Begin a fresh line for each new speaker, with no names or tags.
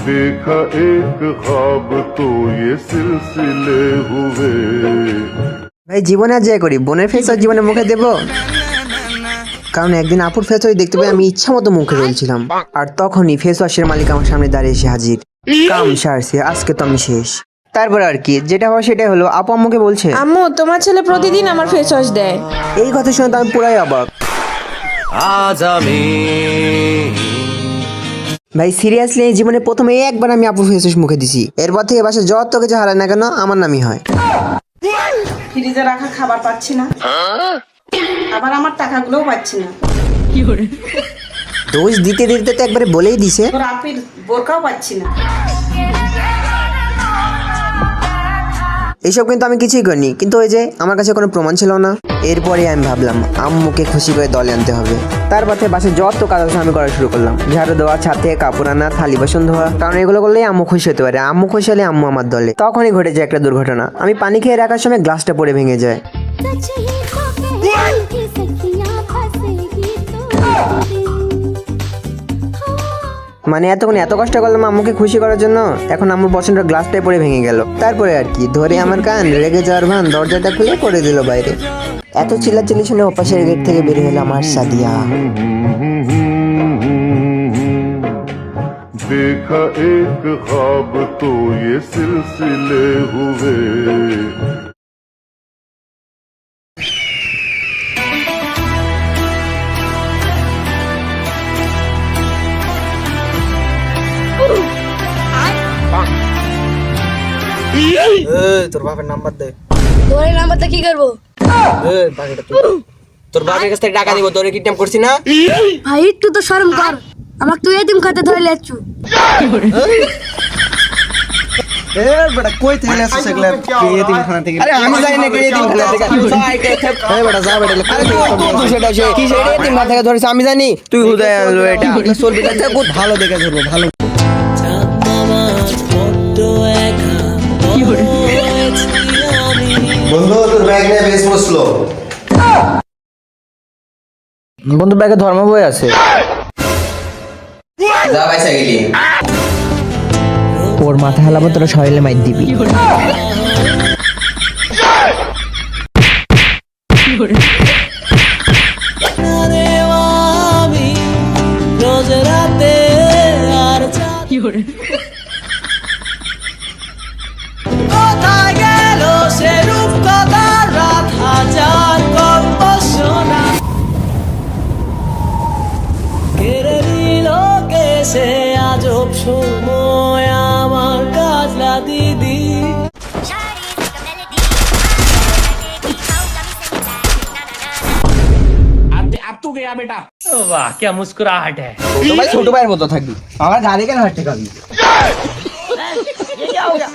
देखा एक ख्वाब तो ये सिलसिले हुए।
ভাই জীবনে আর যাই করি বোনের ফেস আর জীবনে মুখে দেবো, কারণ একদিন আপুর ফেস ওয়াশ দেখতে পেয়ে আমি ইচ্ছা মতো মুখে তুলছিলাম, আর তখনই ফেস ওয়াশের মালিক আমার সামনে দাঁড়িয়ে এসে হাজির। কাম সারছে, আজকে তো আমি শেষ। তারপর আর কি, যেটা হওয়া সেটাই হলো। আপু আম্মুকে বলছে,
আম্মু তোমার ছেলে প্রতিদিন আমার ফেস ওয়াশ দেয়।
এই কথা শুনে তো আমি পুরাই অবাক।
আজ আমি
ভাই সিরিয়াসলি এই জীবনে প্রথমে একবার আমি আপুর ফেস ওয়াশ মুখে দিছি, এরপর থেকে বাসায় যত কিছু হারায় না কেন আমার নামই হয়।
ফ্রিজে রাখা খাবার পাচ্ছি না, আবার আমার টাকাগুলোও পাচ্ছি না।
দোষ দিতে দিতে তো একবারে বলেই দিছে।
তোর আপির বোরকাও পাচ্ছি না।
এইসব কিন্তু আমি কিছুই করিনি, কিন্তু ওই যে আমার কাছে কোনো প্রমাণ ছিল না। এরপরে আমি ভাবলাম আম্মুকে খুশি করে দলে আনতে হবে। তারপর থেকে বাসায় যত কাজ আছে আমি করা শুরু করলাম, ঝাড়ু দেওয়া, ছাদ থেকে কাপড় আনা, থালি বাসন ধোয়া, কারণ এগুলো করলেই আম্মু খুশি হতে পারে। আম্মু খুশি হলে আম্মু আমার দলে। তখনই ঘটেছে একটা দুর্ঘটনা, আমি পানি খেয়ে রাখার সময় গ্লাসটা পড়ে ভেঙে যায়। মানে এতক্ষণ এত কষ্ট করলাম আম্মুকে খুশি করার জন্য, এখন আম্মুর পছন্দের গ্লাসটাই পড়ে ভেঙে গেল। তারপরে আর কি, ধরে আমার কান, রেগে যাওয়ার ভান, দরজাটা খুলে করে দিল বাইরে। এত চিল্লাচিল্লি শুনে ওপাশের গেট থেকে বের হলো আমার সাদিয়া।
देखा एक ख्वाब तो ये सिलसिले हुए।
তোর বাপের নাম্বার দে।
তোর এই নাম্বারটা কি করবো?
তোর বাপের কাছ থেকে টাকা দিব, তোরে কিডন্যাপ করছি না?
ভাই একটু তো শরম কর, আমাকে তুই এতিম খাতে ধরে লেচ্ছু।
বেটা কই থেকে আসছিস এগুলা? এতিমখানা থেকে? আরে আমি জানি না কে এতিমখানা থেকে। এই বেটা যা বেটা, আরে তুই সেটা সে কি সেটা এতিমখানা থেকে ধরেছে আমি জানি। তুই হুদায় আনলো এটা। চলবি না, খুব ভালো দেখে ধরবো, ভালো।
বন্ধু তোর ব্যাগ নিয়ে বেশ বসলো।
বন্ধু ব্যাগে ধর্ম বই আছে।
যা পয়সা গেলি
ওর মাথা হেলাবো, তোরা শরীরে মাইর দিবি।
আজব সময় আমার কাজলা দিদি। अब तू गया बेटा। वाह क्या मुस्कुराहट है।
তো ভাই ছোট ভাইয়ের মতো থাকবি, আমার গাড়ি কেন হাঁটতে খাবি?
ये क्या हो गया?